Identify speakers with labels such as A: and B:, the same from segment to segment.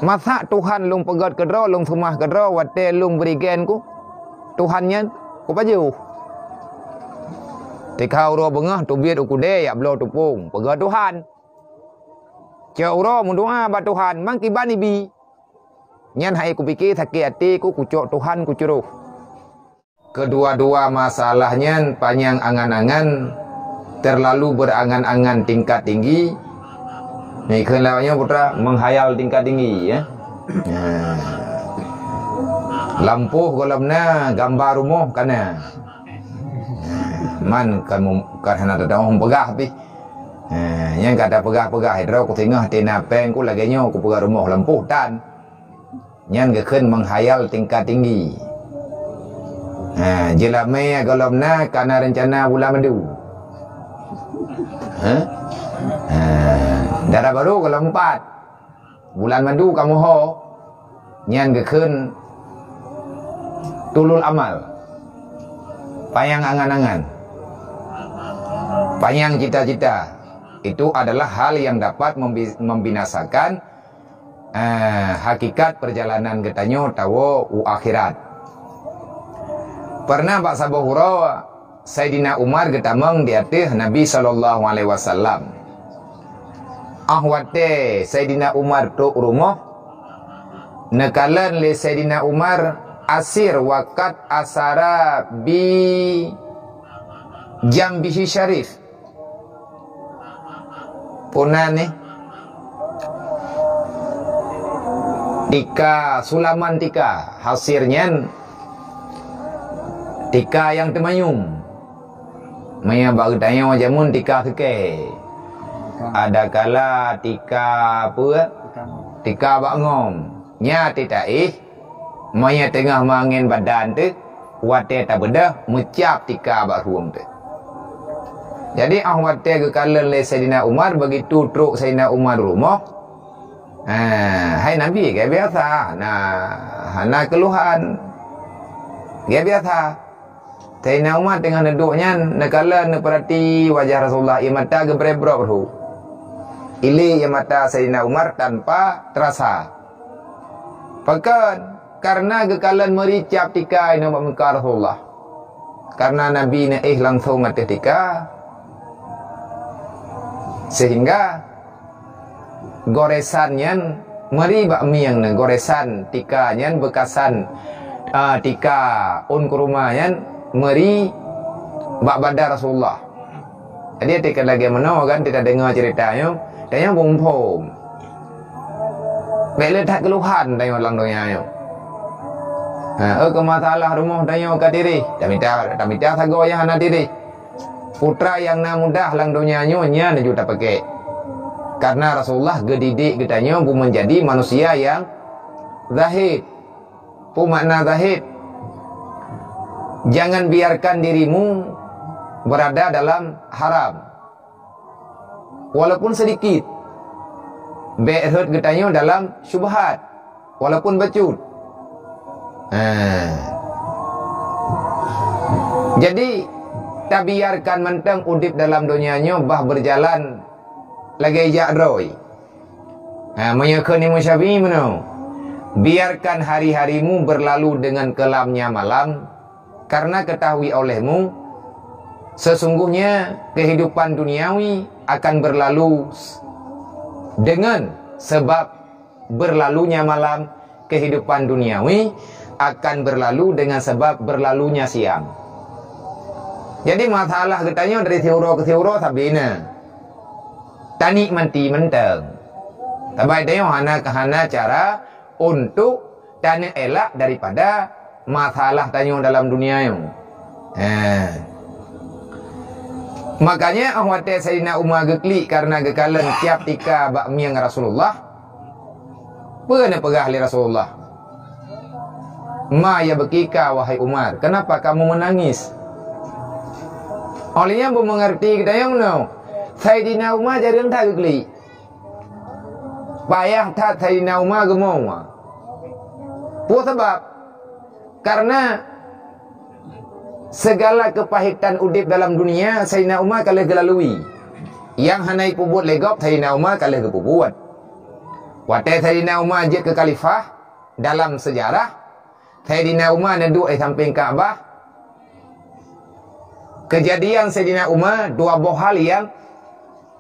A: Masa Tuhan lung pegat kedra, lung semah kedra, wate lung berigen ku. Tuhannya ku baju. Tikau ro bengah tu biat aku deh ya belo tupung. Pegat Tuhan. Cak ro mun doa ba Tuhan, mang kiban ibi. Nyan hai ku pikir sakit hati ku cok Tuhan ku curuh. Kedua-dua masalahnya panjang angan-angan, terlalu berangan-angan tingkat tinggi. Ni kelawanya putra menghayal tingkat tinggi ya. Lampuh kolamna gambar rumah kana. Man kan karena ada orang pegah tapi. Yang kata pegah-pegah hidro ku tengah tina peng ku laganya ku pegah rumah lampuh tan. Yang gekeun menghayal tingkat tinggi. Jelame kolamna karena rencana bulan madu. Darah baru kalau 4 bulan madu kamu ho nyan gekeun tulul amal payang angan-angan payang cita-cita itu adalah hal yang dapat membinasakan hakikat perjalanan getanyo tawo akhirat. Pernah Pak Sabuhura Sayyidina Umar getamang di atas Nabi sallallahu alaihi wasallam. Ahwate Sayyidina Umar tu rumah nekalan le Sayyidina Umar asir wakat asara bi jambihi syarif punane tika sulaman tika hasilnya tika yang temayum maya bagdanya jamun tika keke. Ada kala tika apa? Tika bangom. Nya tidak maya tengah mangin badan tu, wate tak bedah mencap tika bak ruang tu. Jadi wate ke kala le Sayyidina Umar begitu truk Sayyidina Umar rumah. Hai Nabi kayak biasa. Hana keluhan. Kayak biasa. Sayyidina Umar tengah duduknya nakala perhati wajah Rasulullah ia mata gebrebrok tu. Ili yang mata Sayyidina Umar tanpa terasa. Bahkan karena kekalan mericap tika ini muka Rasulullah. Karena Nabi ni langsung mati tika. Sehingga goresannya meri bakmi yang goresan tikanya bekasan tika kurumanya meri bak badar Rasulullah. Jadi tika lagi mana kan tidak dengar ceritanya. Tanya bumpom. Bela tak keluhan tanya orang doanya. Ke masalah rumah tanya ke diri. Tak minta sago yang hana diri. Putra yang na mudah lang donyanya nya juta pakai. Karena Rasulullah gedidik getanya bu menjadi manusia yang zahid. Pu makna zahid. Jangan biarkan dirimu berada dalam haram. Walaupun sedikit. Be'hud getanya dalam syubhat. Walaupun bacut. Jadi, tak biarkan mentang udip dalam dunianya bah berjalan lagi ijak droi. Menyekani musyabi mana? Biarkan hari-harimu berlalu dengan kelamnya malam. Karena ketahui olehmu, sesungguhnya kehidupan duniawi akan berlalu dengan sebab berlalunya malam. Kehidupan duniawi akan berlalu dengan sebab berlalunya siang. Jadi masalah katanya dari teuro ke teuro sabina. Tani menti menteng. Tapi dia hana kahana cara untuk tanya elak daripada masalah tanya dalam dunia yang. Makanya ahwate Sayyidina Umar geklik karena gekalan tiap tika bakmi yang Rasulullah. Pernah pegah li Rasulullah. Ma ya bekika wahai Umar, kenapa kamu menangis? Olehnya bu mengerti kita yang no. Sayyidina Umar jarang tak geklik. Payah tak Sayyidina Umar gemau. Pu sebab karena segala kepahitan udip dalam dunia Sayyidina Umar kalah gelalui. Yang hanai pubut legop Sayyidina Umar kalah kepubuat. Waktu Sayyidina Umar je ke khalifah, dalam sejarah Sayyidina Umar duduk di samping Kaabah. Kejadian Sayyidina Umar dua buah hal yang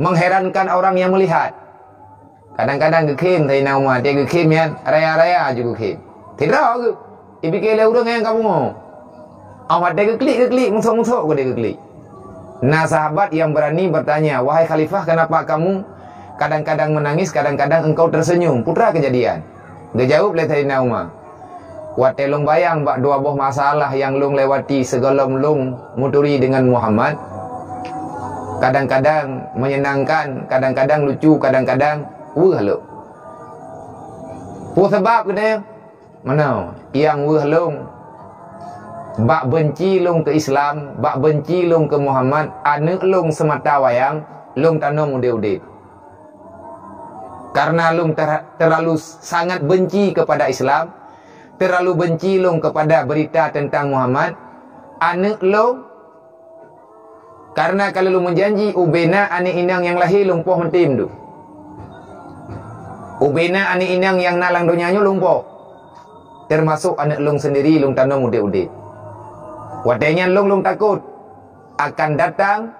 A: mengherankan orang yang melihat. Kadang-kadang kekim Sayyidina Umar, dia kekim yang raya-raya juga kekim. Tidak ke? Ibu kira orang yang kamu mau. Awak dia keklik, musuh-musuh ke dia keklik. Nah sahabat yang berani bertanya, wahai khalifah, kenapa kamu kadang-kadang menangis, kadang-kadang engkau tersenyum? Putra kejadian. Dia jawab oleh Sayyidina Umar, waktu lung bayang bak dua buah masalah yang lung lewati sebelum lung muturi dengan Muhammad. Kadang-kadang menyenangkan, kadang-kadang lucu, kadang-kadang lu. Pu sebab ke dia? Mana? Yang lung bak benci lung ke Islam, bak benci lung ke Muhammad, anak lung semata wayang, lung tanam udip-udip. Karena lung terlalu sangat benci kepada Islam, terlalu benci lung kepada berita tentang Muhammad, anak lung, karena kalau lung menjanji ubena anak inang yang lahir lung poh mentim tu. Ubena anak inang yang nalang donyanya lung poh. Termasuk anak lung sendiri lung tanam udip-udip. Wadanya lung takut akan datang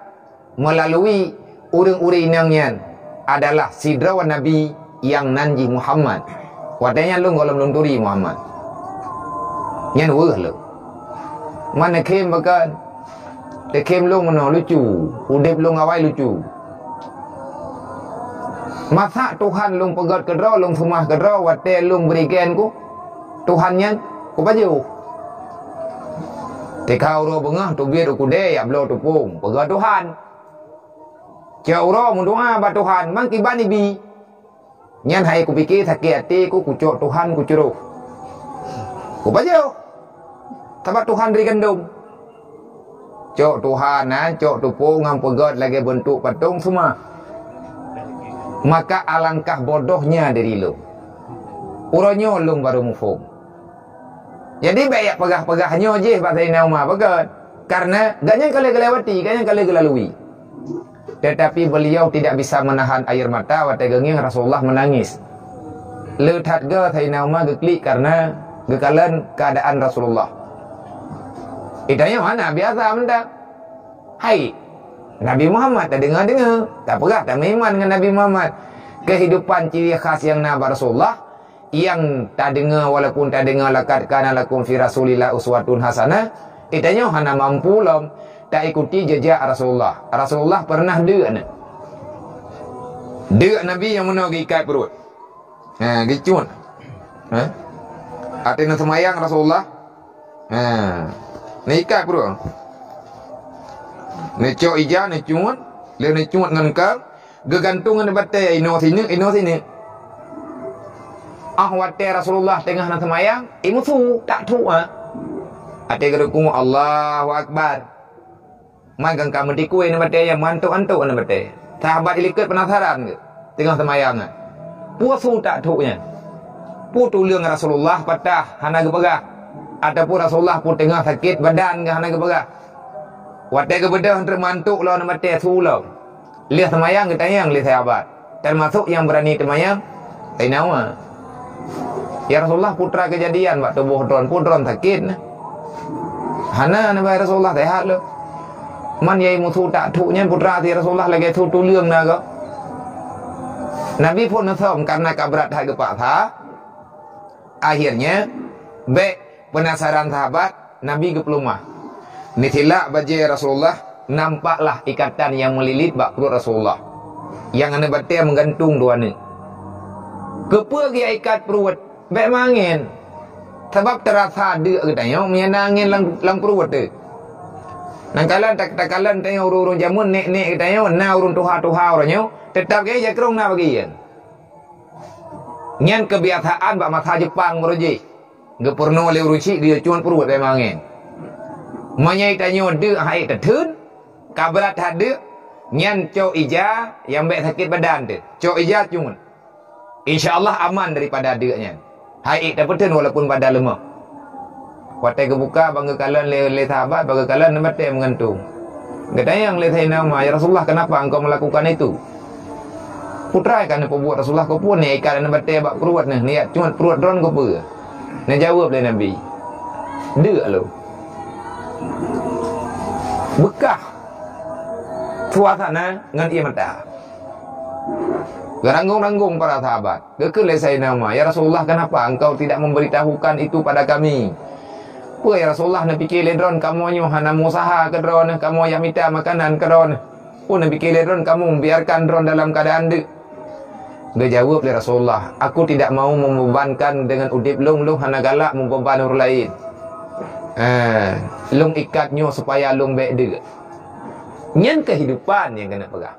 A: melalui urang-urang inangnya adalah sidrawan Nabi yang nanji Muhammad. Wadanya lung golom lung turi Muhammad. Nyan weh lu. Mana kem bakan? Kem lung mana lucu. Udip lung awai lucu. Masa Tuhan lung pegat kedra, lung sumah kedra, wadai lung berikan ku. Tuhannya ku baju. Tekau ro bengah tu biar ku de ya blo tu pung. Pegat Tuhan. Jauh ro mun doa ba Tuhan, mang kibani bi. Nyan hai ku pikir sakit hati ku cok Tuhan ku curuh. Ku baju. Sebab Tuhan beri gandum. Cok Tuhan cok tu pung ngam pegat lagi bentuk patung semua. Maka alangkah bodohnya dari lu. Uranyo lung baru mufum. Jadi banyak pegah-pegahnya je Pak Sayyidina Umar pegat. Karena gaknya kali kelewati, gaknya kali kelalui. Tetapi beliau tidak bisa menahan air mata waktu genging Rasulullah menangis. Letat ge Sayyidina Umar geklik karena gekalan keadaan Rasulullah. Itanya mana biasa mendak. Hai, Nabi Muhammad tak dengar-dengar, tak pegah, tak memang dengan Nabi Muhammad. Kehidupan ciri khas yang Nabi Rasulullah yang tak dengar walaupun tak dengar laqad kana lakum fi Rasulillah uswatun hasanah, itanya hana mampu lom tak ikuti jejak Rasulullah. Rasulullah pernah deuk Nabi yang mana ikat perut. Gicun. Atina semayang Rasulullah. Ni ikat perut. Ni cok ija ni cun, le ni cun ngan kal, gegantungan di batai ino sini. Wate Rasulullah tengah nak semayang, imusu tak tu ate geruku Allahu Akbar. Magang kamu dikue ni batai yang mantuk-antuk ni batai. Sahabat ilikut penasaran ke? Tengah semayang puasu tak tu nya. Pu tu leung Rasulullah patah hana gepegah. Ataupun Rasulullah pun tengah sakit badan ke hana gepegah. Wate ke bedah termantuk law ni batai sulau. Lihat semayang ke tayang lihat sahabat. Termasuk yang berani semayang Sayyidina ya Rasulullah putra kejadian waktu pudron sakit. Hana nabi Rasulullah sehat lo. Man yai musuh tak tuknya putra si Rasulullah lagi tu tuliang naga. Nabi pun nasom karena kabrat harga paksa. Akhirnya penasaran sahabat Nabi geplumah. Nitila bajai Rasulullah nampaklah ikatan yang melilit bak perut Rasulullah. Yang ane batai menggantung dua ni. Kepergi ikat perut baik mangin. Sebab terasa deuk katanya menyenangin lang perut tu. Nang kalan tak kalan tanya urung jamun nek katanya na urung tuha orangnya tetap ke jakrong na bagian. Nyan kebiasaan bak masa Jepang meruji. Gepurno le uruci dia cuan perut baik mangin. Manyai tanya deuk hai tetun kabrat hade nyan cok ija yang baik sakit badan tu. Cok ija cuan. InsyaAllah aman daripada adiknya. Haik tak betul walaupun badan lemah. Waktu kebuka bangga kalan le sahabat, bangga kalan nampak mengantung. Katanya yang le Sayyidina Umar, ya Rasulullah kenapa engkau melakukan itu? Putrai kan apa buat Rasulullah kau pun ni ikan nak batai bak perut ni. Niat cuma perut dron kau apa? Nak jawab oleh Nabi. Dek lu. Bekah suasana dengan ia mata. Geranggung-ranggung para sahabat. Kekelai Sayyidina Umar, ya Rasulullah, kenapa engkau tidak memberitahukan itu pada kami? Apa ya Rasulullah, nak fikir ledron kamu nyu hana usaha ke dron, kamu yang minta makanan ke dron. Pun nak fikir ledron kamu biarkan dron dalam keadaan dek. Dia jawab oleh Rasulullah, aku tidak mau membebankan dengan udip lung hana galak membeban orang lain. Lung ikatnya supaya lung baik dek. Nyan kehidupan yang kena pegang.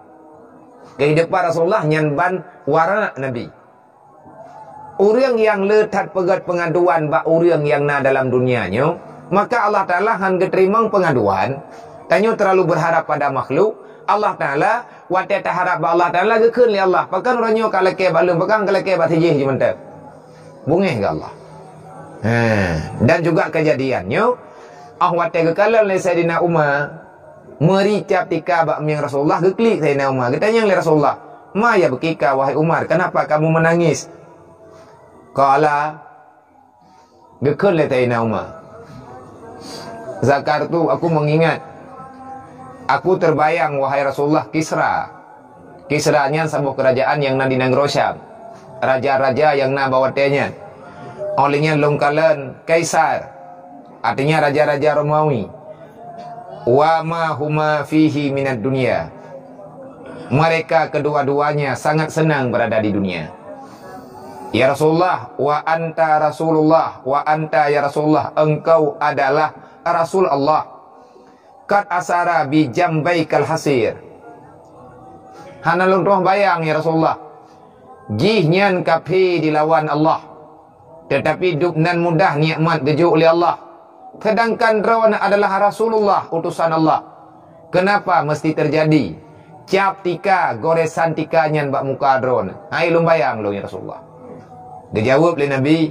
A: Kehidupan Rasulullah nyan ban warna Nabi. Orang yang letak pegat pengaduan bak orang yang na dalam dunianya, maka Allah Ta'ala han keterima pengaduan. Tanya terlalu berharap pada makhluk. Allah Ta'ala wadah tak harap bak Allah Ta'ala gekun li Allah. Pakan orangnya kalau ke balung, pakan kalau ke batijih je mantap. Bungih ke Allah. Dan juga kejadiannya, wadah kekalan li Sayyidina Umar mericap tika bak miang Rasulullah geklik Sayyidina Umar. Kita tanya oleh Rasulullah, ma ya bekika wahai Umar, kenapa kamu menangis? Kala gekun li Sayyidina Umar. Zakar tu aku mengingat, aku terbayang wahai Rasulullah Kisra. Kisranya sebuah kerajaan yang na di negeri Syam. Raja-raja yang na bawatenya. Olehnya longkalan Kaisar. Artinya raja-raja Romawi. Wa ma huma fihi minad dunia. Mereka kedua-duanya sangat senang berada di dunia. Ya Rasulullah, wa anta Rasulullah, wa anta ya Rasulullah, engkau adalah Rasul Allah. Kat asara bi jambaikal hasir. Hana luntuh bayang ya Rasulullah. Jihnyan kapi dilawan Allah. Tetapi dubnan mudah nikmat gejuk oleh Allah. Sedangkan rawan adalah Rasulullah, utusan Allah. Kenapa mesti terjadi? Cap tika, goresan tika nyan bak muka drone. Hai lumbayang lo ya Rasulullah. Dia jawab oleh Nabi,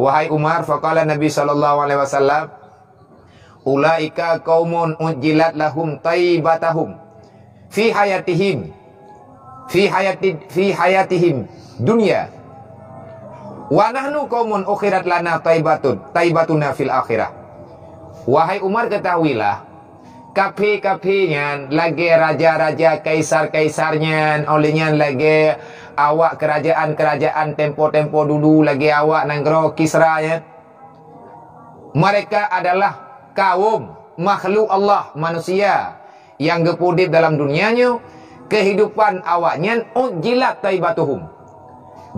A: wahai Umar, faqala Nabi SAW, ulaika qaumun ujilat lahum taibatahum fi hayatihim dunya. Wa nahnu qaumun ukhirat lana taibatuna fil akhirah. Wahai Umar, ketahuilah, kafe-kafenya lagi raja-raja, kaisar-kaisarnya, olehnya lagi awak kerajaan-kerajaan tempo-tempo dulu, lagi awak nanggro Kisranya. Mereka adalah kaum makhluk Allah, manusia yang gepudip dalam dunianya. Kehidupan awaknya ujilat taibatuhum,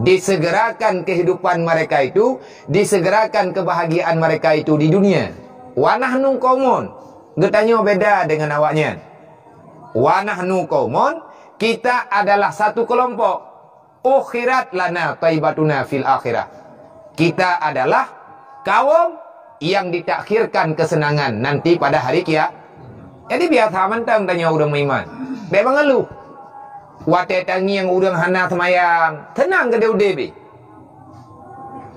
A: disegerakan kehidupan mereka itu, disegerakan kebahagiaan mereka itu di dunia. Wa nahnu qaumun, getanya beda dengan awaknya. Wa nahnu qaumun, kita adalah satu kelompok. Ukhirat lana taibatuna fil akhirah, kita adalah kaum yang ditakhirkan kesenangan nanti pada hari kiamat. Jadi biasa mentang tanya orang beriman, bebang ngeluh. Wate tangi yang urang hana semayang, tenang ke dia udebi.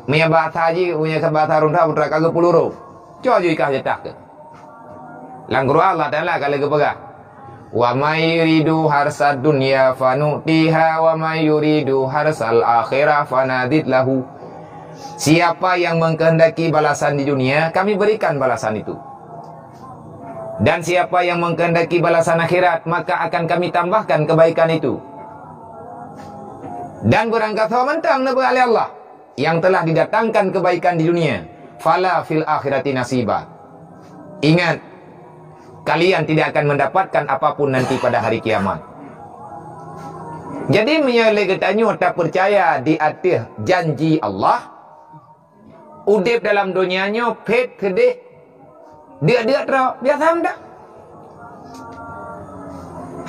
A: Punya bahasa haji, punya bahasa rundah, putra kagak puluru. Coba ikah jetah ke. Langgur Allah Ta'ala kalau ke pegah. Wa may yuridu harsad dunya fanutiha wa may yuridu harsal akhirah fanadid lahu. Siapa yang mengkehendaki balasan di dunia, kami berikan balasan itu. Dan siapa yang mengkehendaki balasan akhirat, maka akan kami tambahkan kebaikan itu. Dan berangkat mentang oleh Allah yang telah didatangkan kebaikan di dunia, fala fil akhirati nasiba. Ingat, kalian tidak akan mendapatkan apapun nanti pada hari kiamat. Jadi menyalih ketanya tak percaya di atas janji Allah, udip dalam dunianya pet kedih. Dia terus biasa mendak.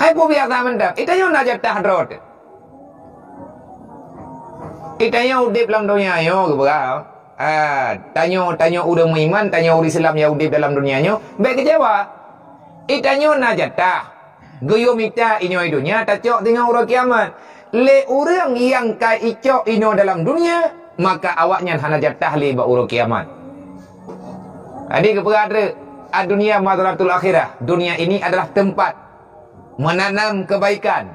A: Hai po biasa mendak. Itanya nak jatah terus. Itanya udip dalam dunianya ke berau. Tanya udah beriman, tanya orang Islam yang udip dalam dunianya, baik kecewa. Itanya nak jatah. Goyo minta inyo dunia tak cok dengan orang kiamat. Le orang yang kai icok inyo dalam dunia, maka awaknya hana jatah le ba orang kiamat. Adik kepada dunia madratul akhirah. Dunia ini adalah tempat menanam kebaikan.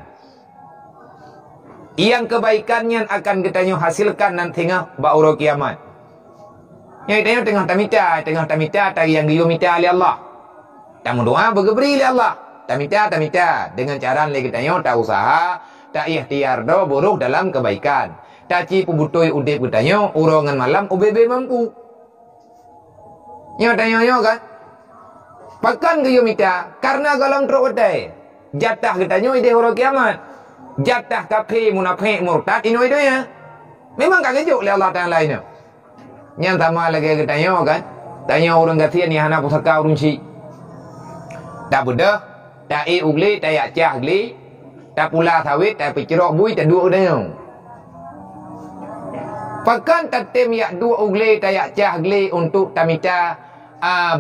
A: Yang kebaikannya akan kita hasilkan nantinya ba'uro kiamat. Yang kita tengah tamita tari yang dia minta oleh Allah. Tamu doa bergebri oleh Allah. Tamita dengan cara kita tak usaha, tak ikhtiar do buruk dalam kebaikan. Tak ci pubutoi udep kita urongan malam ubebe mampu. Nyo tanya kan? Pakan ke minta karena galang truk kedai. Jatah kita ide horo kiamat. Jatah kafir munafik murtad ino itu ya. Memang kagak jauh oleh Allah Taala ini. Yang sama lagi kita kan? Tanya orang kasihan ni hana pusaka urun si. Tak budak, tak ugli, tak yak cah gli, tak pula sawit, tak picerok bui, tak dua dia. Pakan tatem yak dua ugli, tak yak cah gli untuk tamita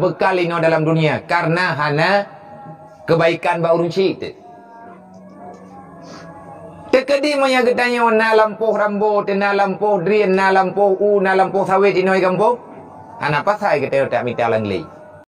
A: bekal ino dalam dunia karena hana kebaikan ba urun si itu. Tekedi maya getanya na lampuh rambo, na lampuh drien, na lampuh na lampuh sawit inoi kampung. Ana pasai kita tak minta langli.